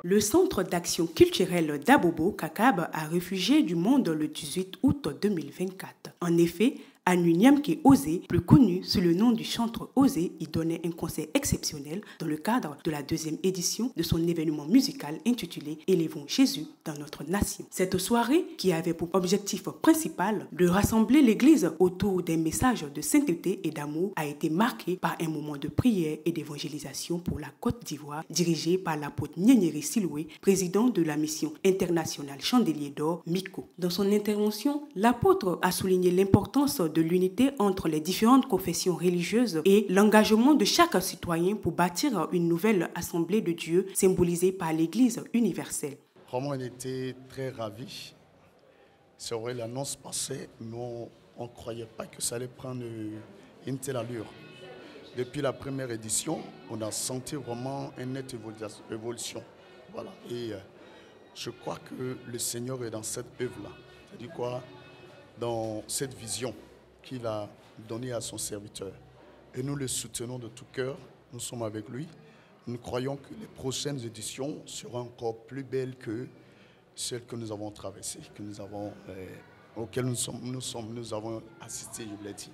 Le Centre d'action culturelle d'Abobo, CACAB, a réfugié du monde le 18 août 2024. En effet, Anu Nyamke Osé, plus connu sous le nom du chantre Osé, y donnait un concert exceptionnel dans le cadre de la deuxième édition de son événement musical intitulé « Élevons Jésus dans notre nation ». Cette soirée, qui avait pour objectif principal de rassembler l'Église autour d'un message de sainteté et d'amour, a été marquée par un moment de prière et d'évangélisation pour la Côte d'Ivoire, dirigé par l'apôtre Nyenyeri Siloué, président de la mission internationale Chandelier d'Or, MICO. Dans son intervention, l'apôtre a souligné l'importance de l'unité entre les différentes confessions religieuses et l'engagement de chaque citoyen pour bâtir une nouvelle assemblée de Dieu symbolisée par l'Église universelle. Vraiment, on était très ravis. C'est vrai, l'annonce passée, mais on ne croyait pas que ça allait prendre une telle allure. Depuis la première édition, on a senti vraiment une nette évolution. Voilà. Et je crois que le Seigneur est dans cette œuvre-là. C'est-à-dire quoi? Dans cette vision qu'il a donnée à son serviteur. Et nous le soutenons de tout cœur. Nous sommes avec lui. Nous croyons que les prochaines éditions seront encore plus belles que celles que nous avons traversées, auxquelles nous avons assisté, je l'ai dit.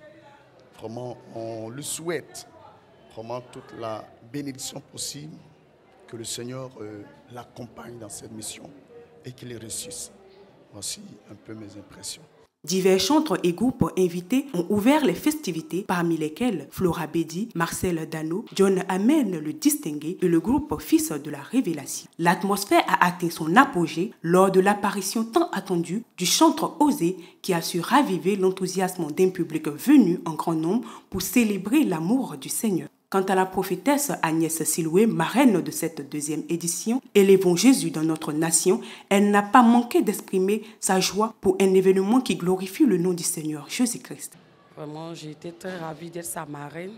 Vraiment, on le souhaite. Vraiment toute la bénédiction possible, que le Seigneur l'accompagne dans cette mission et qu'il les ressuscite. Voici un peu mes impressions. Divers chantres et groupes invités ont ouvert les festivités, parmi lesquels Flora Bedi, Marcel Dano, John Amen le Distingué et le groupe Fils de la Révélation. L'atmosphère a atteint son apogée lors de l'apparition tant attendue du chantre Osé qui a su raviver l'enthousiasme d'un public venu en grand nombre pour célébrer l'amour du Seigneur. Quant à la prophétesse Agnès Siloué, marraine de cette deuxième édition, Élevons Jésus dans notre nation, elle n'a pas manqué d'exprimer sa joie pour un événement qui glorifie le nom du Seigneur Jésus-Christ. Vraiment, j'ai été très ravie d'être sa marraine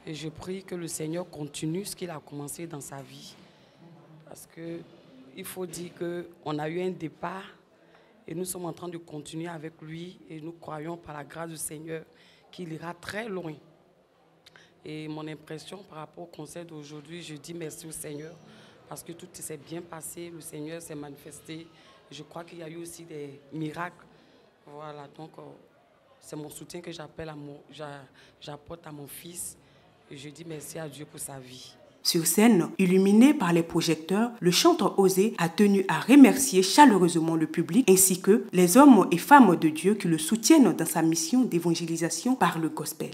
et je prie que le Seigneur continue ce qu'il a commencé dans sa vie. Parce qu'il faut dire qu'on a eu un départ et nous sommes en train de continuer avec lui et nous croyons par la grâce du Seigneur qu'il ira très loin. Et mon impression par rapport au concert d'aujourd'hui, je dis merci au Seigneur parce que tout s'est bien passé, le Seigneur s'est manifesté. Je crois qu'il y a eu aussi des miracles. Voilà, donc c'est mon soutien que j'apporte à mon fils et je dis merci à Dieu pour sa vie. Sur scène, illuminé par les projecteurs, le chantre Osé a tenu à remercier chaleureusement le public ainsi que les hommes et femmes de Dieu qui le soutiennent dans sa mission d'évangélisation par le gospel.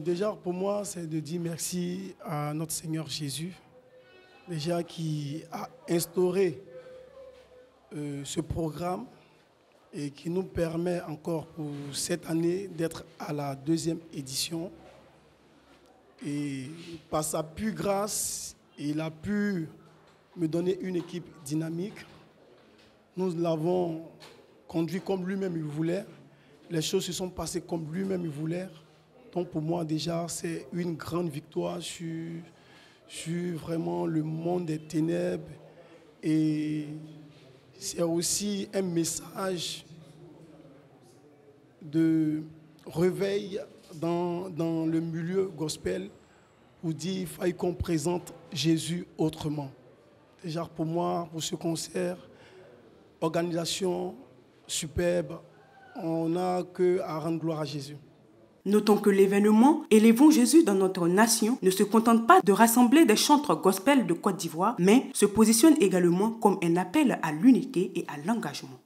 Déjà, pour moi, c'est de dire merci à notre Seigneur Jésus, déjà qui a instauré ce programme et qui nous permet encore pour cette année d'être à la deuxième édition. Et par sa pure grâce, il a pu me donner une équipe dynamique. Nous l'avons conduit comme lui-même il voulait. Les choses se sont passées comme lui-même il voulait. Donc pour moi déjà c'est une grande victoire sur vraiment le monde des ténèbres et c'est aussi un message de réveil dans le milieu gospel pour dire qu'il faut qu'on présente Jésus autrement. Déjà pour moi, pour ce concert, organisation superbe, on n'a qu'à rendre gloire à Jésus. Notons que l'événement « Élevons Jésus dans notre nation » ne se contente pas de rassembler des chantres gospel de Côte d'Ivoire, mais se positionne également comme un appel à l'unité et à l'engagement.